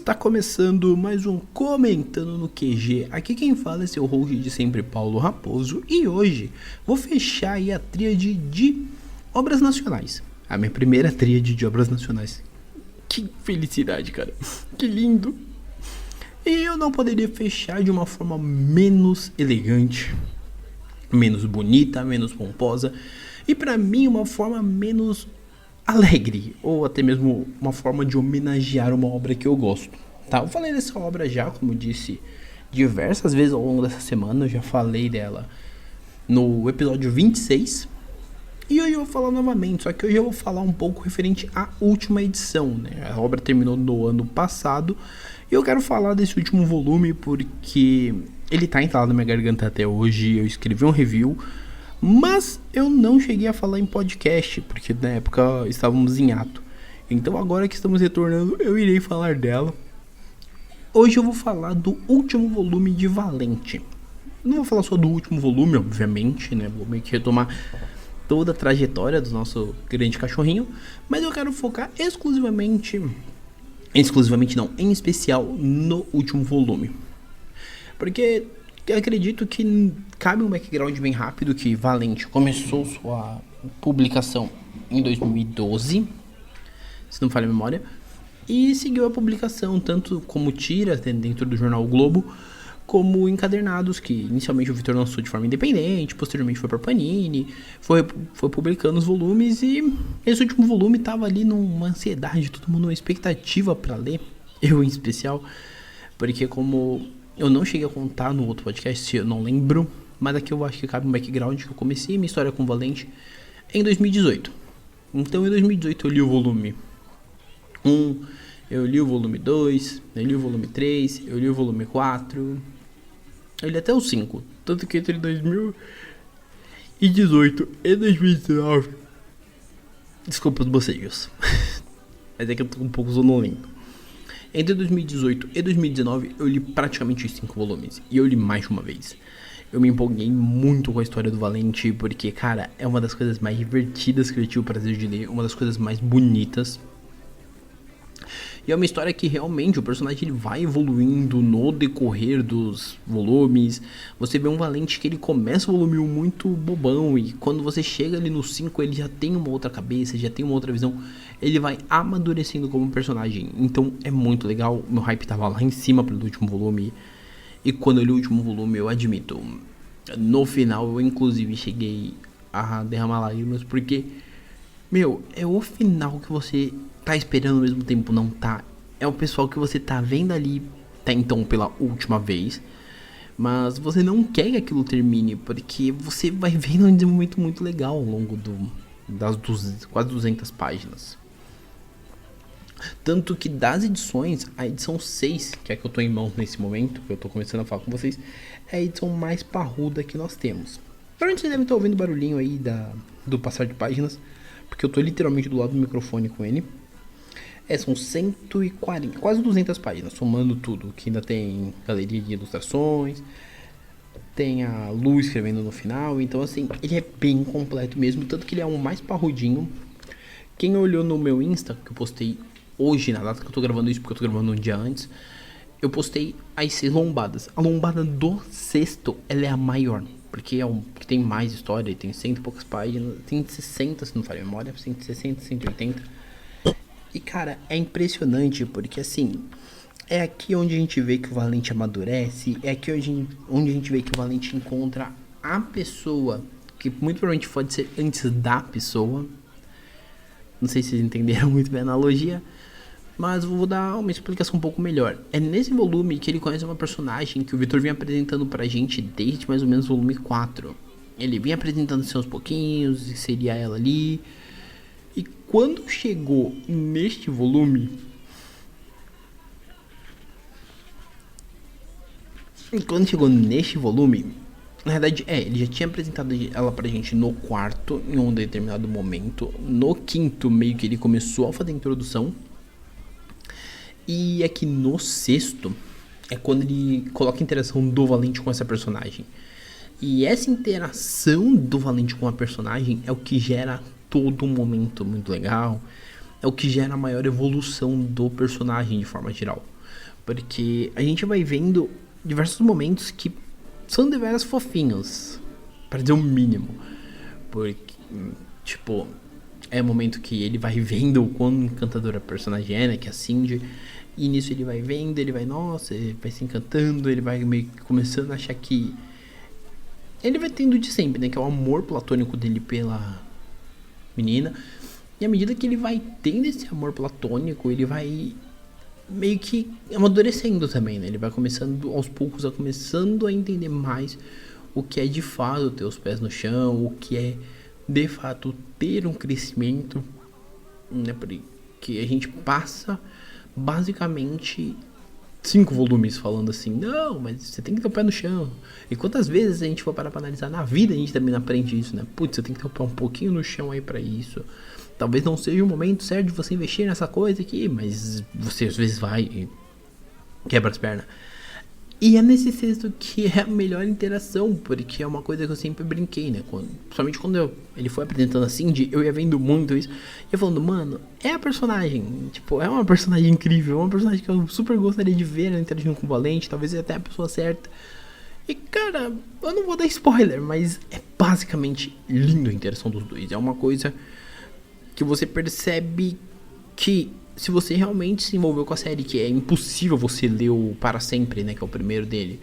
Está começando mais um Comentando no QG. Aqui quem fala é seu host de sempre, Paulo Raposo. E hoje vou fechar aí a tríade de obras nacionais. A minha primeira tríade de obras nacionais. Que felicidade, cara. Que lindo. E eu não poderia fechar de uma forma menos elegante, menos bonita, menos pomposa. E pra mim uma forma menos alegre, ou até mesmo uma forma de homenagear uma obra que eu gosto, tá? Eu falei dessa obra já, como eu disse, diversas vezes ao longo dessa semana. Eu já falei dela no episódio 26 e hoje eu vou falar novamente, só que hoje eu vou falar um pouco referente à última edição, né? A obra terminou no ano passado e eu quero falar desse último volume porque ele tá entalado na minha garganta até hoje. Eu escrevi um review, mas eu não cheguei a falar em podcast, porque na época estávamos em ato. Então agora que estamos retornando, eu irei falar dela. Hoje eu vou falar do último volume de Valente. Não vou falar só do último volume, obviamente, né? Vou meio que retomar toda a trajetória do nosso grande cachorrinho. Mas eu quero focar exclusivamente não, em especial no último volume. Porque eu acredito que cabe um background bem rápido, que Valente começou sua publicação em 2012, se não falha a memória, e seguiu a publicação tanto como tiras dentro do jornal o Globo, como encadernados, que inicialmente o Vitor lançou de forma independente, posteriormente foi para Panini, foi publicando os volumes, e esse último volume estava ali numa ansiedade, todo mundo numa expectativa para ler, eu em especial, porque como eu não cheguei a contar no outro podcast, eu não lembro, mas aqui eu acho que cabe um background, que eu comecei minha história com Valente em 2018. Então em 2018 eu li o volume 1, eu li o volume 2, eu li o volume 3, eu li o volume 4, eu li até o 5. Tanto que entre 2018 e 2019... Desculpa os bocejos. Mas é que eu tô um pouco sonolento. Entre 2018 e 2019 eu li praticamente os 5 volumes. E eu li mais de uma vez. Eu me empolguei muito com a história do Valente, porque, cara, é uma das coisas mais divertidas que eu tive o prazer de ler. Uma das coisas mais bonitas. E é uma história que realmente o personagem ele vai evoluindo no decorrer dos volumes. Você vê um Valente que ele começa o volume 1 muito bobão, e quando você chega ali no 5 ele já tem uma outra cabeça, já tem uma outra visão. Ele vai amadurecendo como personagem. Então é muito legal. Meu hype tava lá em cima pelo último volume. E quando eu li o último volume, eu admito, no final eu inclusive cheguei a derramar lágrimas, porque, meu, é o final que você tá esperando ao mesmo tempo não tá. É o pessoal que você tá vendo ali, tá então pela última vez, mas você não quer que aquilo termine, porque você vai vendo um desenvolvimento muito legal ao longo das quase 200 páginas. Tanto que das edições, a edição 6, que é a que eu tô em mãos nesse momento, que eu tô começando a falar com vocês, é a edição mais parruda que nós temos. Provavelmente vocês devem estar ouvindo o barulhinho aí do passar de páginas, porque eu tô literalmente do lado do microfone com ele. São 140, quase 200 páginas, somando tudo, que ainda tem galeria de ilustrações, tem a Lu escrevendo no final. Então assim, ele é bem completo mesmo, tanto que ele é um mais parrudinho. Quem olhou no meu Insta, que eu postei hoje, na data que eu tô gravando isso, porque eu tô gravando um dia antes, eu postei as 6 lombadas. A lombada do sexto, ela é a maior, porque é que tem mais história, tem 100 e poucas páginas, tem 60, se não falha a memória, 160, 180. E cara, é impressionante, porque assim, é aqui onde a gente vê que o Valente amadurece, é aqui onde a gente vê que o Valente encontra a pessoa, que muito provavelmente pode ser antes da pessoa. Não sei se vocês entenderam muito bem a analogia, mas vou dar uma explicação um pouco melhor. É nesse volume que ele conhece uma personagem que o Vitor vinha apresentando pra gente desde mais ou menos o volume 4. Ele vinha apresentando assim aos pouquinhos, e seria ela ali. E quando chegou neste volume, na verdade, ele já tinha apresentado ela pra gente no quarto, em um determinado momento. No quinto, meio que ele começou a fazer a introdução. E aqui no sexto, é quando ele coloca a interação do Valente com essa personagem. E essa interação do Valente com a personagem é o que gera todo um momento muito legal. É o que gera a maior evolução do personagem de forma geral. Porque a gente vai vendo diversos momentos que são deveras fofinhos, para dizer o mínimo. Porque, tipo, é o momento que ele vai vendo o quão encantadora a personagem é, né? Que é a Cindy. E nisso ele vai vendo, ele vai, nossa, ele vai se encantando, ele vai meio que começando a achar que... Ele vai tendo de sempre, né? Que é o amor platônico dele pela menina. E à medida que ele vai tendo esse amor platônico, ele vai meio que amadurecendo também, né? Ele vai começando, aos poucos, começando a entender mais o que é de fato ter os pés no chão, o que é de fato ter um crescimento, né? Porque a gente passa basicamente 5 volumes falando assim, não, mas você tem que ter o pé no chão. E quantas vezes a gente for parar pra analisar na vida, a gente também aprende isso, né? Putz, você tem que ter o pé um pouquinho no chão aí pra isso. Talvez não seja o momento certo de você investir nessa coisa aqui, mas você às vezes vai e quebra as pernas. E é nesse sexto que é a melhor interação, porque é uma coisa que eu sempre brinquei, né? Principalmente quando ele foi apresentando a Cindy, eu ia vendo muito isso. E eu falando, mano, é a personagem. Tipo, é uma personagem incrível, é uma personagem que eu super gostaria de ver ela interagindo com o Valente, talvez até a pessoa certa. E cara, eu não vou dar spoiler, mas é basicamente lindo a interação dos dois. É uma coisa que você percebe que se você realmente se envolveu com a série, que é impossível você ler o Para Sempre, né, que é o primeiro dele,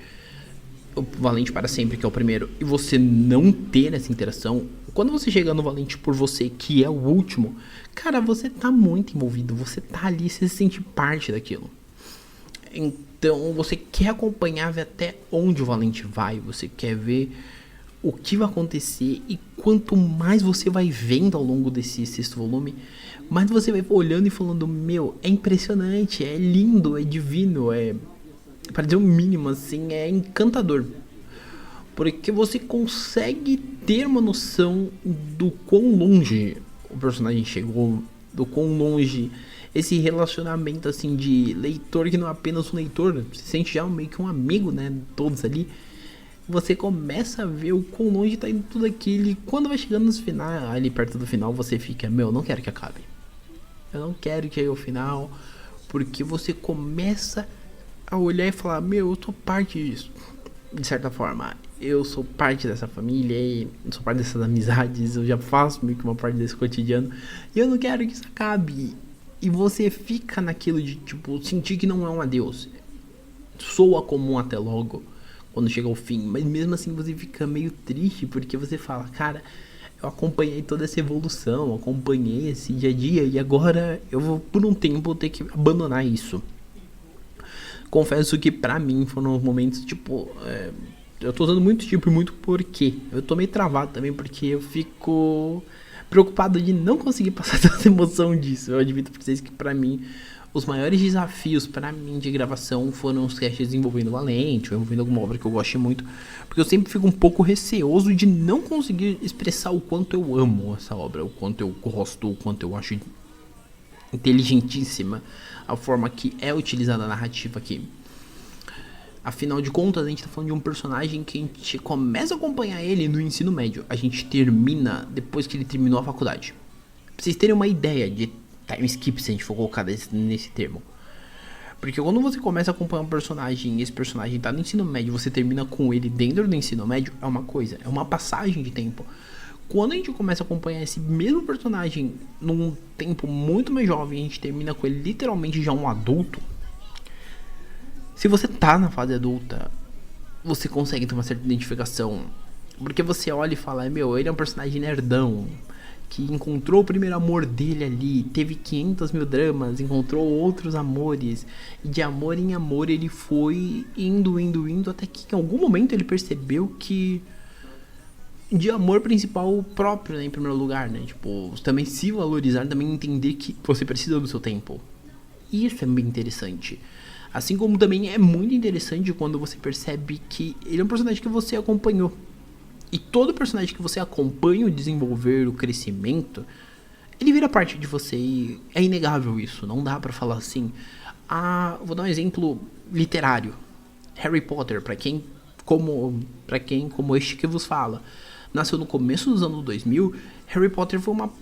o Valente Para Sempre, que é o primeiro, e você não ter essa interação, quando você chega no Valente por Você, que é o último, cara, você tá muito envolvido, você tá ali, você se sente parte daquilo. Então você quer acompanhar, ver até onde o Valente vai, você quer ver o que vai acontecer, e quanto mais você vai vendo ao longo desse sexto volume, mais você vai olhando e falando, meu, é impressionante, é lindo, é divino, é, para dizer o mínimo assim, é encantador. Porque você consegue ter uma noção do quão longe o personagem chegou, do quão longe esse relacionamento assim de leitor, que não é apenas um leitor, se sente já meio que um amigo, né, todos ali. Você começa a ver o quão longe tá indo tudo aquilo, e quando vai chegando nos finais, ali perto do final, você fica, meu, não quero que acabe. Eu não quero que chegue ao final, porque você começa a olhar e falar, meu, eu sou parte disso. De certa forma, eu sou parte dessa família, eu sou parte dessas amizades, eu já faço meio que uma parte desse cotidiano, e eu não quero que isso acabe. E você fica naquilo de, tipo, sentir que não é um adeus. Soa como um até logo quando chega ao fim, mas mesmo assim você fica meio triste, porque você fala, cara, eu acompanhei toda essa evolução, acompanhei esse dia a dia, e agora eu vou por um tempo ter que abandonar isso. Confesso que pra mim foram momentos tipo, eu tô usando muito tipo e muito porquê. Eu tô meio travado também porque eu fico preocupado de não conseguir passar tanta emoção disso. Eu admito pra vocês que pra mim os maiores desafios pra mim de gravação foram os casts envolvendo Valente, ou envolvendo alguma obra que eu goste muito, porque eu sempre fico um pouco receoso de não conseguir expressar o quanto eu amo essa obra, o quanto eu gosto, o quanto eu acho inteligentíssima a forma que é utilizada a narrativa aqui. Afinal de contas, a gente tá falando de um personagem que a gente começa a acompanhar ele no ensino médio, a gente termina depois que ele terminou a faculdade. Pra vocês terem uma ideia de time skip, se a gente for colocar nesse termo. Porque quando você começa a acompanhar um personagem e esse personagem tá no ensino médio, você termina com ele dentro do ensino médio, é uma coisa, é uma passagem de tempo. Quando a gente começa a acompanhar esse mesmo personagem num tempo muito mais jovem, a gente termina com ele literalmente já um adulto. Se você tá na fase adulta, você consegue ter uma certa identificação. Porque você olha e fala, meu, ele é um personagem nerdão, que encontrou o primeiro amor dele ali, teve 500 mil dramas, encontrou outros amores, e de amor em amor ele foi indo, até que em algum momento ele percebeu que de amor principal próprio, né, em primeiro lugar, né, tipo, também se valorizar, também entender que você precisa do seu tempo. E isso é bem interessante. Assim como também é muito interessante quando você percebe que ele é um personagem que você acompanhou. E todo personagem que você acompanha o desenvolver, o crescimento, ele vira parte de você, e é inegável isso, não dá pra falar assim. Vou dar um exemplo literário. Harry Potter, pra quem como este que vos fala, nasceu no começo dos anos 2000, Harry Potter foi uma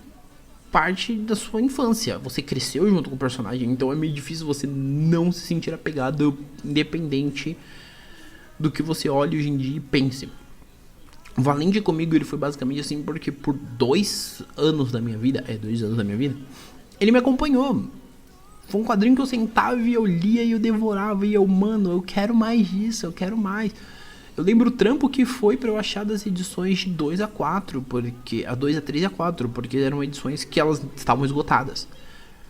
parte da sua infância. Você cresceu junto com o personagem, então é meio difícil você não se sentir apegado, independente do que você olhe hoje em dia e pense. O Valente comigo, ele foi basicamente assim, porque por 2 anos da minha vida, 2 anos da minha vida, ele me acompanhou. Foi um quadrinho que eu sentava e eu lia e eu devorava e eu, mano, eu quero mais disso, eu quero mais. Eu lembro o trampo que foi pra eu achar das edições de 2 a 4, porque a 2 a 3 e a 4, porque eram edições que elas estavam esgotadas.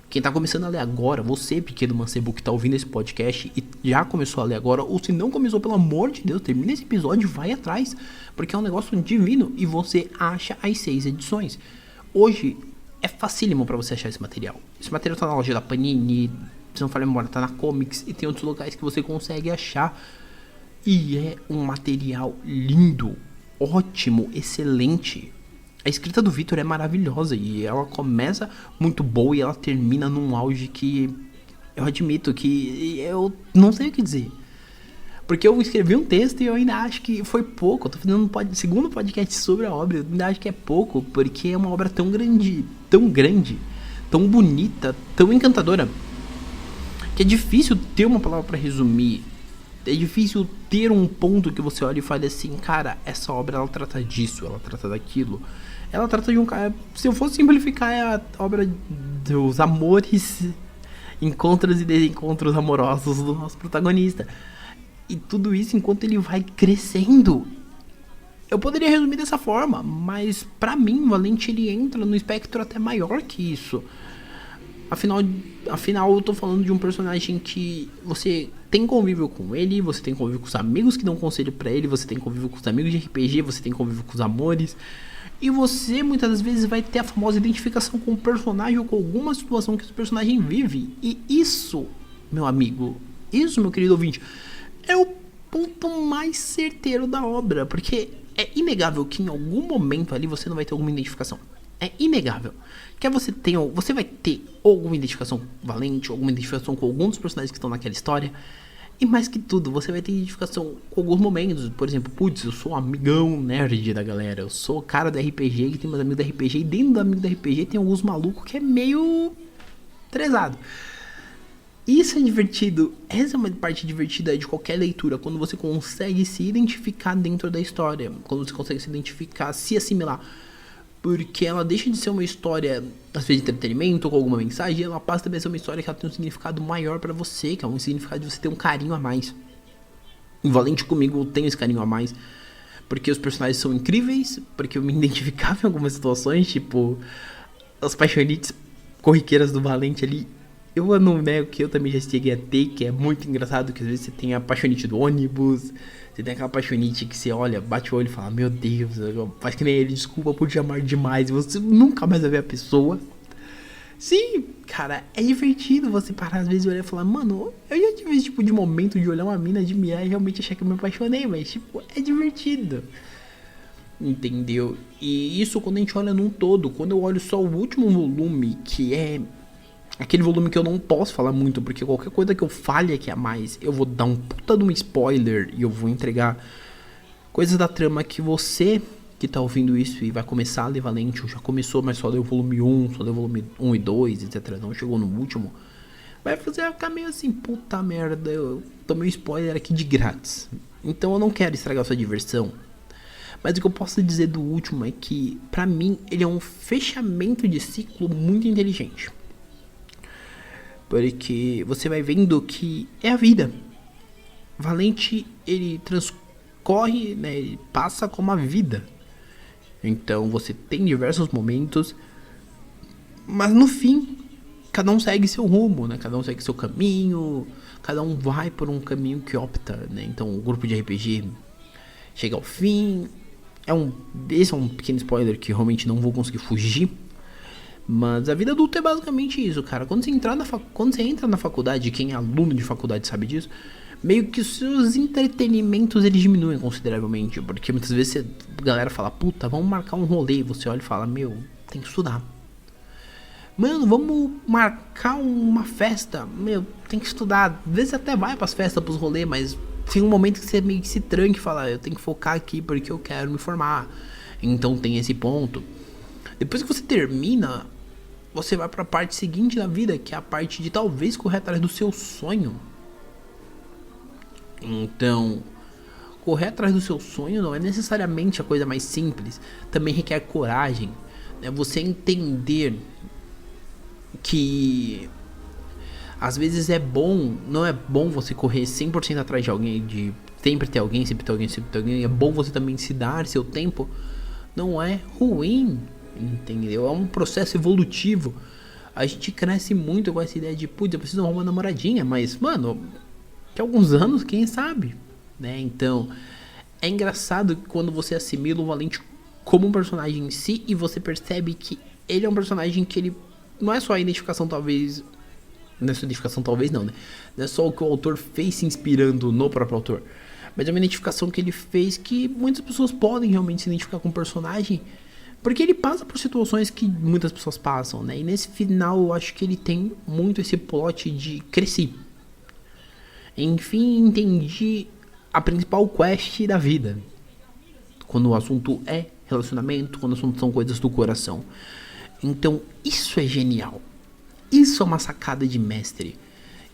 Quem tá começando a ler agora, você, pequeno mancebo que tá ouvindo esse podcast e já começou a ler agora, ou se não começou, pelo amor de Deus, termina esse episódio e vai atrás, porque é um negócio divino e você acha as 6 edições. Hoje é facílimo pra você achar esse material. Esse material tá na loja da Panini, se não falha a memória, tá na Comics e tem outros locais que você consegue achar. E é um material lindo, ótimo, excelente. A escrita do Victor é maravilhosa e ela começa muito boa e ela termina num auge que eu admito que eu não sei o que dizer. Porque eu escrevi um texto e eu ainda acho que foi pouco. Eu tô fazendo um segundo podcast sobre a obra, eu ainda acho que é pouco, porque é uma obra tão grande, tão bonita, tão encantadora, que é difícil ter uma palavra pra resumir. É difícil ter um ponto que você olha e fala assim, cara, essa obra ela trata disso, ela trata daquilo. Ela trata de um cara, se eu fosse simplificar, é a obra dos amores, encontros e desencontros amorosos do nosso protagonista. E tudo isso enquanto ele vai crescendo. Eu poderia resumir dessa forma, mas pra mim o Valente ele entra no espectro até maior que isso. Afinal, eu tô falando de um personagem que você tem convívio com ele, você tem convívio com os amigos que dão conselho pra ele, você tem convívio com os amigos de RPG, você tem convívio com os amores. E você muitas das vezes vai ter a famosa identificação com o personagem ou com alguma situação que o personagem vive. E isso, meu amigo, isso, meu querido ouvinte, é o ponto mais certeiro da obra. Porque é inegável que em algum momento ali você não vai ter alguma identificação. É inegável. Que você vai ter alguma identificação com o Valente, alguma identificação com algum dos personagens que estão naquela história. E mais que tudo, você vai ter identificação com alguns momentos. Por exemplo, putz, eu sou um amigão nerd da galera. Eu sou o cara do RPG que tem meus amigos do RPG. E dentro do amigo do RPG tem alguns malucos que é meio trezado. Isso é divertido. Essa é uma parte divertida de qualquer leitura. Quando você consegue se identificar dentro da história. Quando você consegue se identificar, se assimilar. Porque ela deixa de ser uma história, às vezes, de entretenimento, com alguma mensagem, ela passa também a ser uma história que ela tem um significado maior pra você, que é um significado de você ter um carinho a mais. O Valente comigo eu tenho esse carinho a mais, porque os personagens são incríveis, porque eu me identificava em algumas situações, tipo, as paixonites corriqueiras do Valente ali. Eu não nego que eu também já cheguei a ter, que é muito engraçado, que às vezes você tem a paixonite do ônibus, você tem aquela paixonite que você olha, bate o olho e fala, meu Deus, faz que nem ele, desculpa por te amar demais, e você nunca mais vai ver a pessoa. Sim, cara, é divertido você parar às vezes e olhar e falar, mano, eu já tive esse tipo de momento de olhar uma mina, admirar e realmente achar que eu me apaixonei, mas tipo, é divertido. Entendeu? E isso quando a gente olha num todo, quando eu olho só o último volume, que é aquele volume que eu não posso falar muito, porque qualquer coisa que eu fale aqui a mais, eu vou dar um puta de um spoiler e eu vou entregar coisas da trama que você que tá ouvindo isso e vai começar a ler Valente, ou já começou, mas só leu o volume 1, só leu o volume 1 e 2, etc. Não chegou no último. Vai ficar meio assim, puta merda, eu tomei um spoiler aqui de grátis. Então eu não quero estragar a sua diversão. Mas o que eu posso dizer do último é que, pra mim, ele é um fechamento de ciclo muito inteligente. Porque você vai vendo que é a vida. Valente, ele transcorre, né, ele passa como a vida. Então você tem diversos momentos, mas no fim, cada um segue seu rumo, né? Cada um segue seu caminho, cada um vai por um caminho que opta, né? Então o grupo de RPG chega ao fim. Esse é um pequeno spoiler que realmente não vou conseguir fugir. Mas a vida adulta é basicamente isso, cara. Quando você entra na faculdade, quem é aluno de faculdade sabe disso, meio que os seus entretenimentos eles diminuem consideravelmente. Porque muitas vezes a galera fala, puta, vamos marcar um rolê. E você olha e fala, meu, tem que estudar. Mano, vamos marcar uma festa. Meu, tem que estudar. Às vezes até vai pras festas, pros rolês, mas tem um momento que você meio que se tranca e fala, eu tenho que focar aqui porque eu quero me formar. Então tem esse ponto. Depois que você termina você vai pra parte seguinte da vida, que é a parte de talvez correr atrás do seu sonho. Então, correr atrás do seu sonho não é necessariamente a coisa mais simples. Também requer coragem, né? Você entender que às vezes não é bom você correr 100% atrás de alguém, de sempre ter alguém, sempre ter alguém, sempre ter alguém. É bom você também se dar seu tempo. Não é ruim, entendeu? É um processo evolutivo. A gente cresce muito com essa ideia de, putz, eu preciso arrumar uma namoradinha, mas, mano, que alguns anos, quem sabe, né? Então, é engraçado quando você assimila o Valente como um personagem em si e você percebe que ele é um personagem que ele não é só a identificação, talvez. Não é só identificação, talvez não, né? Não é só o que o autor fez se inspirando no próprio autor, mas é uma identificação que ele fez que muitas pessoas podem realmente se identificar com o personagem, porque ele passa por situações que muitas pessoas passam, né? E nesse final eu acho que ele tem muito esse plot de cresci. Enfim, entendi a principal quest da vida. Quando o assunto é relacionamento, quando o assunto são coisas do coração. Então, isso é genial. Isso é uma sacada de mestre.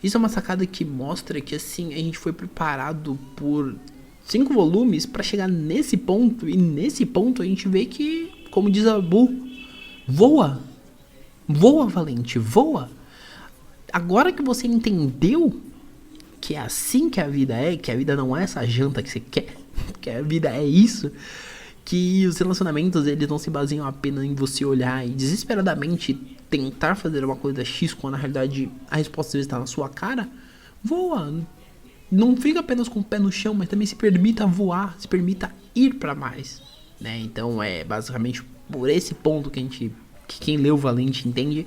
Isso é uma sacada que mostra que, assim, a gente foi preparado por 5 volumes para chegar nesse ponto. E nesse ponto a gente vê que, como diz a Bu, voa. Voa, Valente, voa. Agora que você entendeu que é assim que a vida é, que a vida não é essa janta que você quer, que a vida é isso, que os relacionamentos eles não se baseiam apenas em você olhar e desesperadamente tentar fazer uma coisa X quando na realidade a resposta está na sua cara. Voa, não fica apenas com o pé no chão, mas também se permita voar, se permita ir para mais, né? Então é basicamente por esse ponto que quem leu o Valente entende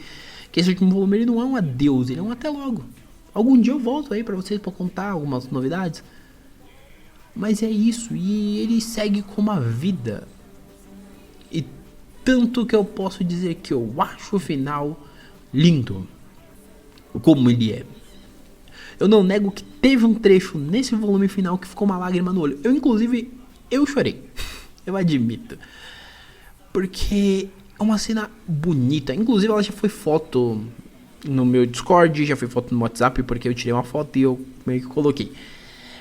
que esse último volume ele não é um adeus, ele é um até logo. Algum dia eu volto aí pra vocês pra contar algumas novidades. Mas é isso, e ele segue com uma vida. E tanto que eu posso dizer que eu acho o final lindo. Como ele é. Eu não nego que teve um trecho nesse volume final que ficou uma lágrima no olho. Eu chorei. Eu admito. Porque é uma cena bonita. Inclusive ela já foi foto no meu Discord, já foi foto no WhatsApp, porque eu tirei uma foto e eu meio que coloquei.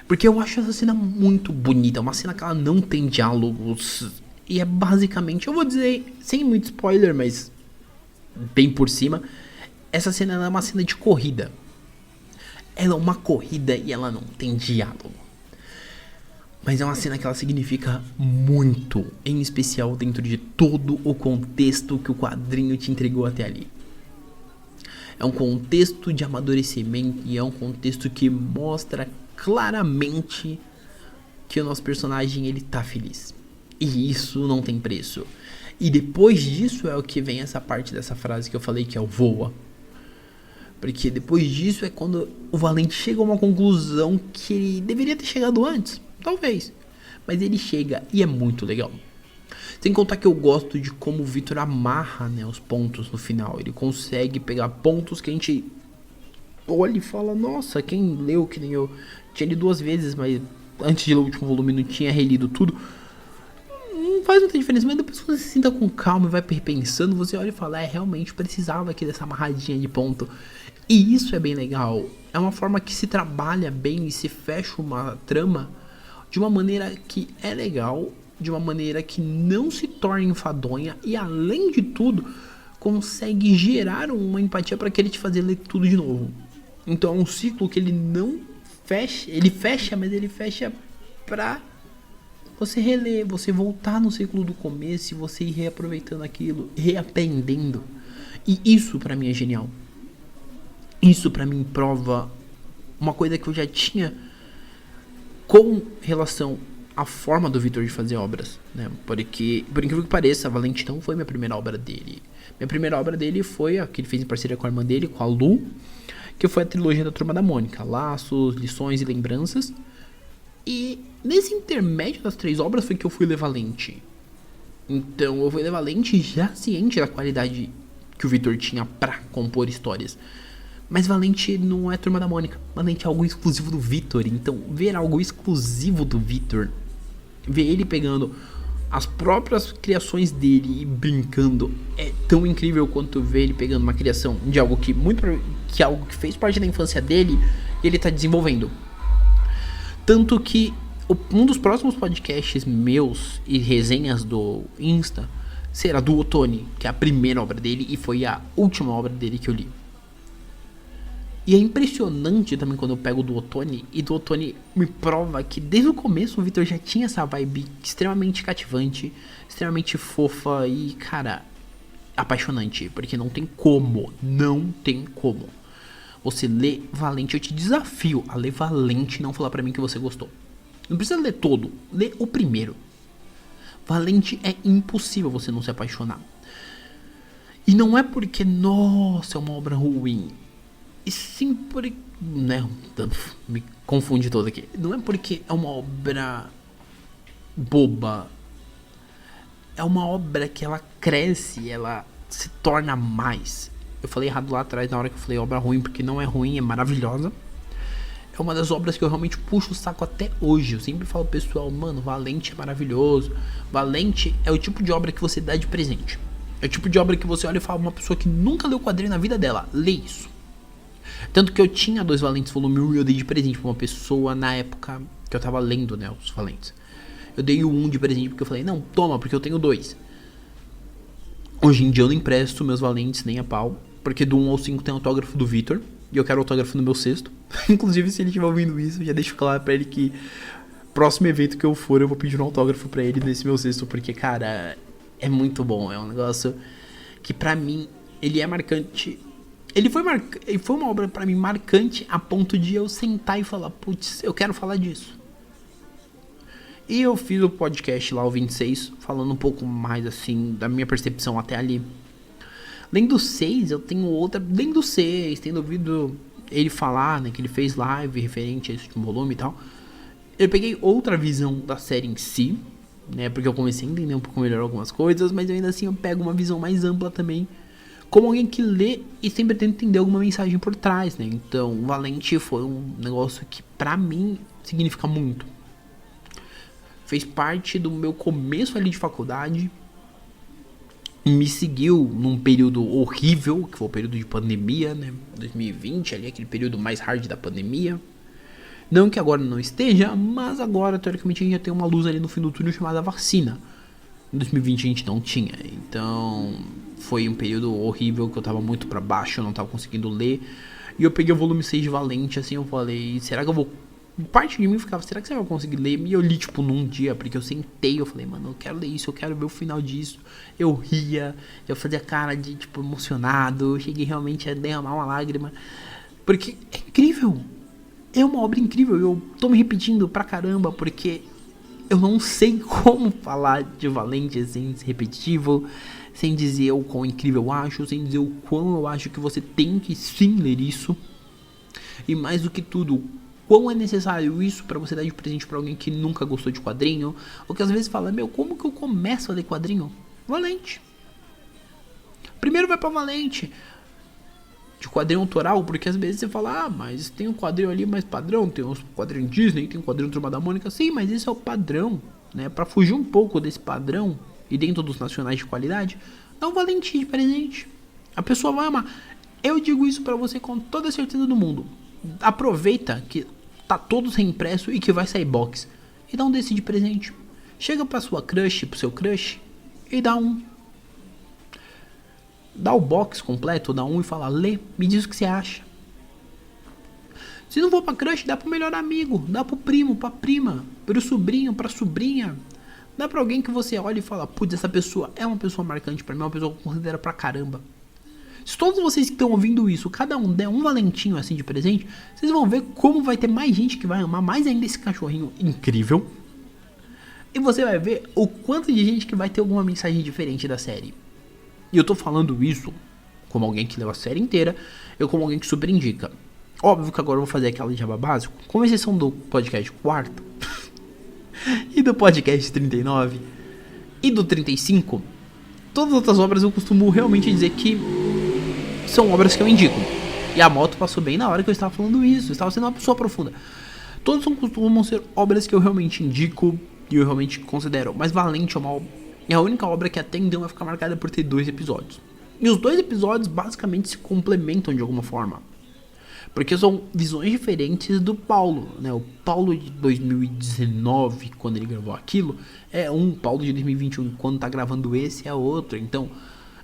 Porque eu acho essa cena muito bonita, uma cena que ela não tem diálogos, e é basicamente, eu vou dizer, sem muito spoiler, mas bem por cima, essa cena é uma cena de corrida. Ela é uma corrida e ela não tem diálogo. Mas é uma cena que ela significa muito, em especial dentro de todo o contexto que o quadrinho te entregou até ali. É um contexto de amadurecimento e é um contexto que mostra claramente que o nosso personagem ele tá feliz. E isso não tem preço. E depois disso é o que vem essa parte dessa frase que eu falei que é o voa. Porque depois disso é quando o Valente chega a uma conclusão que ele deveria ter chegado antes. Talvez. Mas ele chega e é muito legal. Sem contar que eu gosto de como o Victor amarra, né, os pontos no final. Ele consegue pegar pontos que a gente olha e fala, nossa, quem leu que nem eu. Tinha lido 2 vezes, mas antes de ler o último volume não tinha relido tudo. Não faz muita diferença, mas depois que você se sinta com calma e vai pensando, você olha e fala, realmente precisava aqui dessa amarradinha de ponto. E isso é bem legal. É uma forma que se trabalha bem e se fecha uma trama de uma maneira que é legal, de uma maneira que não se torna enfadonha e, além de tudo, consegue gerar uma empatia para que ele te fazer ler tudo de novo. Então é um ciclo que ele não fecha, ele fecha, mas ele fecha pra você reler, você voltar no ciclo do começo e você ir reaproveitando aquilo, reaprendendo. E isso pra mim é genial. Isso pra mim prova uma coisa que eu já tinha com relação à forma do Victor de fazer obras, né? Porque, por incrível que pareça, a Valente não foi minha primeira obra dele. Minha primeira obra dele foi a que ele fez em parceria com a irmã dele, com a Lu, que foi a trilogia da Turma da Mônica, Laços, Lições e Lembranças. E nesse intermédio das 3 obras foi que eu fui ler Valente. Então eu fui ler Valente já ciente da qualidade que o Victor tinha pra compor histórias. Mas Valente não é Turma da Mônica. Valente é algo exclusivo do Victor. Então ver algo exclusivo do Victor, ver ele pegando as próprias criações dele brincando é tão incrível quanto ver ele pegando uma criação de algo que algo que fez parte da infância dele e ele tá desenvolvendo. Tanto que um dos próximos podcasts meus e resenhas do Insta será do Ottoni, que é a primeira obra dele e foi a última obra dele que eu li. E é impressionante também quando eu pego do Ottoni, e do Ottoni me prova que desde o começo o Vitor já tinha essa vibe extremamente cativante, extremamente fofa e, cara, apaixonante. Porque não tem como você ler Valente. Eu te desafio a ler Valente e não falar pra mim que você gostou. Não precisa ler todo, lê o primeiro. Valente é impossível você não se apaixonar. E não é porque, nossa, é uma obra ruim. E sim porque, né, me confunde todo aqui. Não é porque é uma obra boba. É uma obra que ela cresce, ela se torna mais. Eu falei errado lá atrás na hora que eu falei obra ruim, porque não é ruim, é maravilhosa. É uma das obras que eu realmente puxo o saco até hoje. Eu sempre falo, pessoal, mano, Valente é maravilhoso. Valente é o tipo de obra que você dá de presente. É o tipo de obra que você olha e fala, uma pessoa que nunca leu quadrinho na vida dela, lê isso. Tanto que eu tinha 2 Valentes volume 1 e eu dei de presente pra uma pessoa na época que eu tava lendo, né, os Valentes. Eu dei o 1 de presente porque eu falei, não, toma, porque eu tenho 2. Hoje em dia eu não empresto meus Valentes nem a pau, porque do 1 ao 5 tem autógrafo do Vitor, e eu quero autógrafo no meu 6º. Inclusive, se ele estiver ouvindo isso, eu já deixo claro pra ele que próximo evento que eu for, eu vou pedir um autógrafo pra ele nesse meu 6º, porque, cara, é muito bom. É um negócio que pra mim, ele é marcante. Ele foi uma obra pra mim marcante a ponto de eu sentar e falar, putz, eu quero falar disso. E eu fiz o podcast lá, o 26, falando um pouco mais assim, da minha percepção até ali. Além do 6, eu tenho outra. Além do 6, tendo ouvido ele falar, né, que ele fez live referente a esse último volume e tal. Eu peguei outra visão da série em si, né, porque eu comecei a entender um pouco melhor algumas coisas, mas ainda assim eu pego uma visão mais ampla também, como alguém que lê e sempre tenta entender alguma mensagem por trás, né. Então, Valente foi um negócio que pra mim significa muito. Fez parte do meu começo ali de faculdade. Me seguiu num período horrível, que foi o período de pandemia, né? 2020, ali, aquele período mais hard da pandemia. Não que agora não esteja, mas agora, teoricamente, a gente já tem uma luz ali no fim do túnel chamada vacina. Em 2020 a gente não tinha. Então, foi um período horrível que eu tava muito pra baixo, eu não tava conseguindo ler. E eu peguei o volume 6 de Valente, assim, eu falei, será que eu vou... Parte de mim ficava, será que você vai conseguir ler? E eu li, tipo, num dia, porque eu sentei, eu falei, mano, eu quero ler isso, eu quero ver o final disso. Eu ria, eu fazia cara de, tipo, emocionado, eu cheguei realmente a derramar uma lágrima. Porque é incrível, é uma obra incrível, eu tô me repetindo pra caramba, porque eu não sei como falar de Valente sem ser repetitivo, sem dizer o quão incrível eu acho, sem dizer o quão eu acho que você tem que sim ler isso. E mais do que tudo, quão é necessário isso pra você dar de presente pra alguém que nunca gostou de quadrinho, ou que às vezes fala, meu, como que eu começo a ler quadrinho? Valente. Primeiro vai pra Valente. De quadrinho autoral, porque às vezes você fala, ah, mas tem um quadrinho ali mais padrão, tem uns quadrinhos Disney, tem um quadrinho Turma da Mônica, sim, mas esse é o padrão, né? Pra fugir um pouco desse padrão, e dentro dos nacionais de qualidade, dá um Valente de presente. A pessoa vai amar. Eu digo isso pra você com toda a certeza do mundo. Aproveita que tá todos reimpresso e que vai sair box, e dá um desse de presente. Chega pra sua crush, pro seu crush, e dá um. Dá o box completo, dá um e fala, lê, me diz o que você acha. Se não for pra crush, dá pro melhor amigo, dá pro primo, pra prima, pro sobrinho, pra sobrinha. Dá pra alguém que você olha e fala, putz, essa pessoa é uma pessoa marcante pra mim, é uma pessoa que eu considero pra caramba. Se todos vocês que estão ouvindo isso, cada um der um valentinho assim de presente, vocês vão ver como vai ter mais gente que vai amar mais ainda esse cachorrinho incrível. E você vai ver o quanto de gente que vai ter alguma mensagem diferente da série. E eu tô falando isso como alguém que leu a série inteira, eu como alguém que super indica. Óbvio que agora eu vou fazer aquela de jabá básico, com exceção do podcast 4 e do podcast 39 e do 35. Todas as outras obras eu costumo realmente dizer que são obras que eu indico. E a moto passou bem na hora que eu estava falando isso, eu estava sendo uma pessoa profunda. Todos costumam ser obras que eu realmente indico, E eu realmente considero. Mas Valente é a única obra que até então vai ficar marcada por ter 2 episódios. E os 2 episódios basicamente se complementam de alguma forma. Porque são visões diferentes do Paulo, né? O Paulo de 2019, quando ele gravou aquilo, é um. Paulo de 2021, quando tá gravando esse, é outro. Então,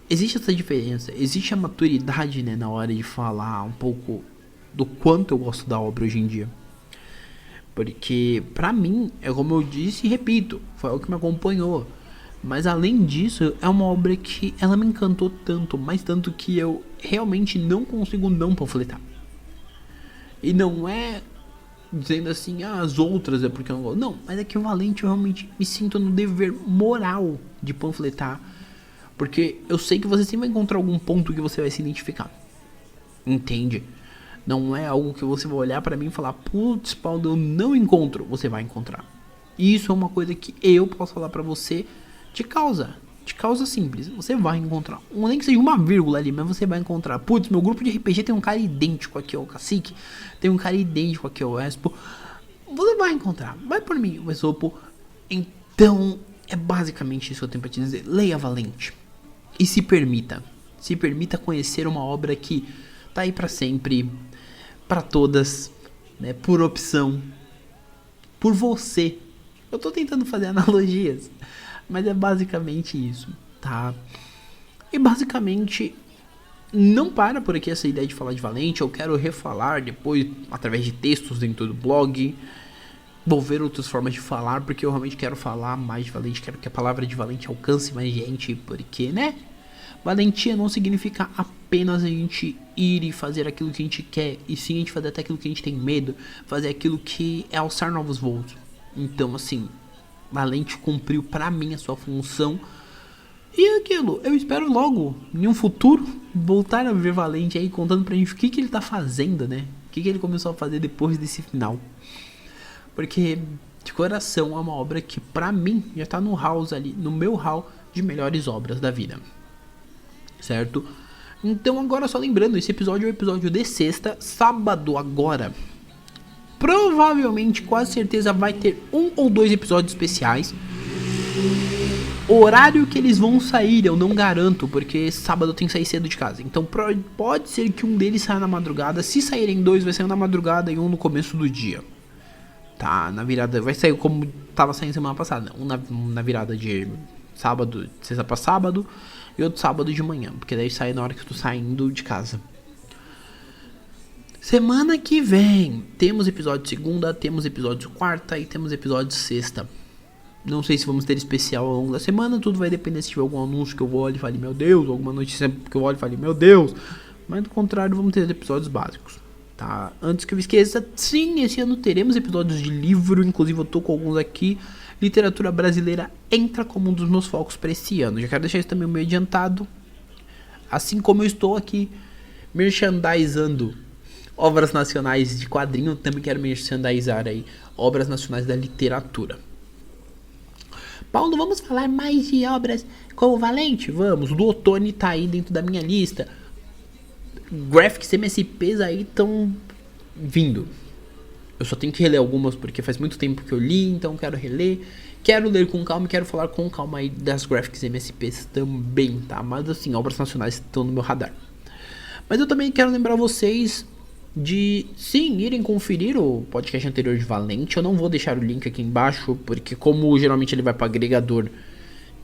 existe essa diferença. Existe a maturidade, né, na hora de falar um pouco do quanto eu gosto da obra hoje em dia. Porque, pra mim, é como eu disse e repito, foi o que me acompanhou. Mas além disso, é uma obra que ela me encantou tanto, mas tanto que eu realmente não consigo não panfletar. E não é dizendo assim, as outras é porque eu não gosto. Não, mas é que o Valente eu realmente me sinto no dever moral de panfletar. Porque eu sei que você sempre vai encontrar algum ponto que você vai se identificar. Entende? Não é algo que você vai olhar pra mim e falar, putz, Paulo, eu não encontro. Você vai encontrar. E isso é uma coisa que eu posso falar pra você de causa simples. Você vai encontrar. Nem que seja uma vírgula ali, mas você vai encontrar. Putz, meu grupo de RPG tem um cara idêntico aqui ao Cacique. Tem um cara idêntico aqui ao Expo. Você vai encontrar. Vai por mim, o Exopo. Então, é basicamente isso que eu tenho pra te dizer. Leia Valente. E se permita. Se permita conhecer uma obra que tá aí pra sempre. Pra todas. Né, por opção. Por você. Eu tô tentando fazer analogias. Mas é basicamente isso, tá? E basicamente, não para por aqui essa ideia de falar de Valente. Eu quero refalar depois, através de textos dentro do blog. Vou ver outras formas de falar, porque eu realmente quero falar mais de Valente. Quero que a palavra de Valente alcance mais gente, porque, né? Valentia não significa apenas a gente ir e fazer aquilo que a gente quer, e sim a gente fazer até aquilo que a gente tem medo. Fazer aquilo que é alçar novos voos. Então, assim... Valente cumpriu pra mim a sua função. E é aquilo, eu espero logo, em um futuro, voltar a ver Valente aí contando pra gente o que ele tá fazendo, né? O que ele começou a fazer depois desse final. Porque, de coração, é uma obra que pra mim já tá no house ali, no meu hall de melhores obras da vida. Certo? Então agora só lembrando, esse episódio é o episódio de sexta, sábado agora. Provavelmente, quase certeza, vai ter 1 ou 2 episódios especiais. O horário que eles vão sair eu não garanto, porque sábado eu tenho que sair cedo de casa. Então pode ser que um deles saia na madrugada. Se saírem 2, vai sair um na madrugada e um no começo do dia. Tá, na virada, vai sair como tava saindo semana passada. Um na virada de sábado, de sexta pra sábado, e outro sábado de manhã, porque daí sai na hora que eu tô saindo de casa. Semana que vem, temos episódio de segunda, temos episódio de quarta e temos episódio de sexta. Não sei se vamos ter especial ao longo da semana, tudo vai depender se tiver algum anúncio que eu olhe e fale, meu Deus, alguma notícia que eu olhe e fale, meu Deus. Mas do contrário, vamos ter episódios básicos, tá? Antes que eu esqueça, sim, esse ano teremos episódios de livro, inclusive eu tô com alguns aqui. Literatura brasileira entra como um dos meus focos para esse ano. Já quero deixar isso também meio adiantado. Assim como eu estou aqui merchandisando obras nacionais de quadrinho, também quero merchandizar aí obras nacionais da literatura. Paulo, vamos falar mais de obras como Valente? Vamos, do Ottoni tá aí dentro da minha lista. Graphics MSPs aí estão vindo. Eu só tenho que reler algumas porque faz muito tempo que eu li, então quero reler. Quero ler com calma e quero falar com calma aí das Graphics MSPs também, tá? Mas assim, obras nacionais estão no meu radar. Mas eu também quero lembrar vocês de, sim, irem conferir o podcast anterior de Valente. Eu não vou deixar o link aqui embaixo, porque como geralmente ele vai para agregador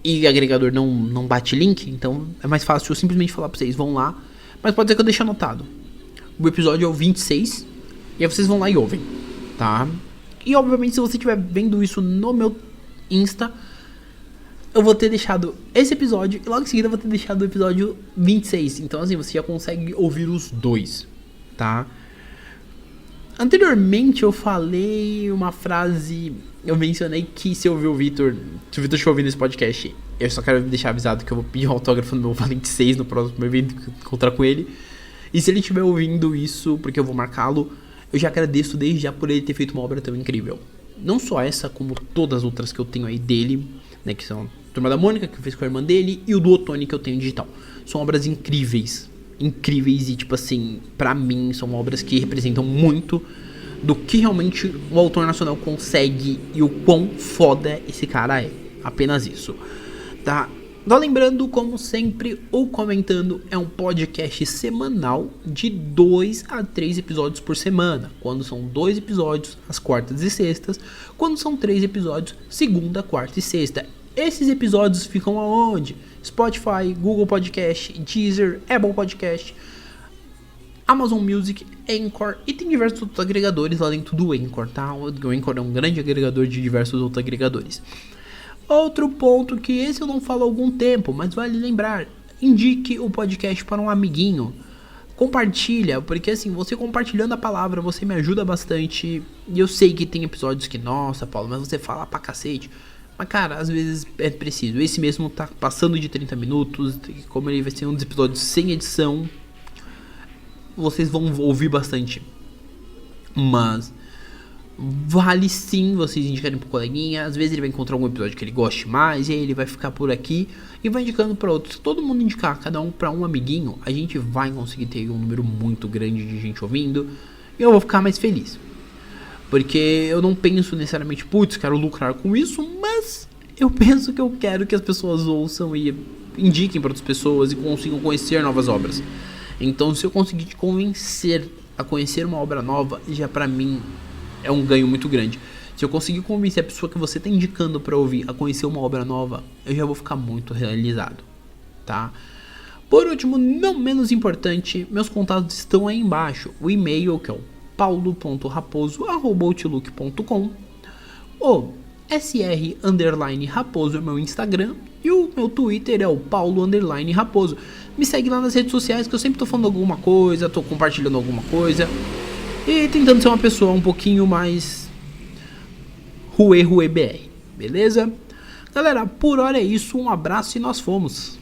e agregador não bate link, então é mais fácil eu simplesmente falar pra vocês, vão lá. Mas pode ser que eu deixe anotado. O episódio é o 26, e aí vocês vão lá e ouvem, tá? E obviamente se você estiver vendo isso no meu Insta, eu vou ter deixado esse episódio, e logo em seguida eu vou ter deixado o episódio 26. Então assim, você já consegue ouvir os dois, tá? Anteriormente eu falei uma frase, eu mencionei que se eu ouvir o Vitor, se o Vitor estiver ouvindo esse podcast, eu só quero deixar avisado que eu vou pedir um autógrafo no meu Valente 6 no próximo evento que eu encontrar com ele. E se ele estiver ouvindo isso, porque eu vou marcá-lo, eu já agradeço desde já por ele ter feito uma obra tão incrível. Não só essa, como todas as outras que eu tenho aí dele, né, que são a Turma da Mônica, que eu fiz com a irmã dele, e o do Ottoni que eu tenho digital. São obras incríveis e tipo assim, pra mim são obras que representam muito do que realmente o autor nacional consegue e o quão foda esse cara é. Apenas isso, tá? Tô lembrando, como sempre, o Comentando é um podcast semanal de 2 a 3 episódios por semana. Quando são 2 episódios, às quartas e sextas. Quando são 3 episódios, segunda, quarta e sexta. Esses episódios ficam aonde? Spotify, Google Podcast, Deezer, Apple Podcast, Amazon Music, Anchor e tem diversos outros agregadores lá dentro do Anchor, tá? O Anchor é um grande agregador de diversos outros agregadores. Outro ponto que esse eu não falo há algum tempo, mas vale lembrar, indique o podcast para um amiguinho, compartilha, porque assim, você compartilhando a palavra, você me ajuda bastante, e eu sei que tem episódios que, nossa Paulo, mas você fala pra cacete, mas cara, às vezes é preciso, esse mesmo tá passando de 30 minutos, como ele vai ser um dos episódios sem edição, vocês vão ouvir bastante, mas vale sim vocês indicarem pro coleguinha. Às vezes ele vai encontrar algum episódio que ele goste mais, e aí ele vai ficar por aqui e vai indicando para outros. Se todo mundo indicar cada um para um amiguinho, a gente vai conseguir ter um número muito grande de gente ouvindo, e eu vou ficar mais feliz, porque eu não penso necessariamente, putz, quero lucrar com isso, mas eu penso que eu quero que as pessoas ouçam e indiquem para outras pessoas e consigam conhecer novas obras. Então, se eu conseguir te convencer a conhecer uma obra nova, já pra mim é um ganho muito grande. Se eu conseguir convencer a pessoa que você está indicando para ouvir a conhecer uma obra nova, eu já vou ficar muito realizado, tá? Por último, não menos importante, meus contatos estão aí embaixo. O e-mail, que é o paulo.raposo@outlook.com, o sr_raposo é meu Instagram, e o meu Twitter é o paulo_raposo. Me segue lá nas redes sociais, que eu sempre tô falando alguma coisa, tô compartilhando alguma coisa e tentando ser uma pessoa um pouquinho mais ruê BR, beleza? Galera, por hora é isso, um abraço e nós fomos.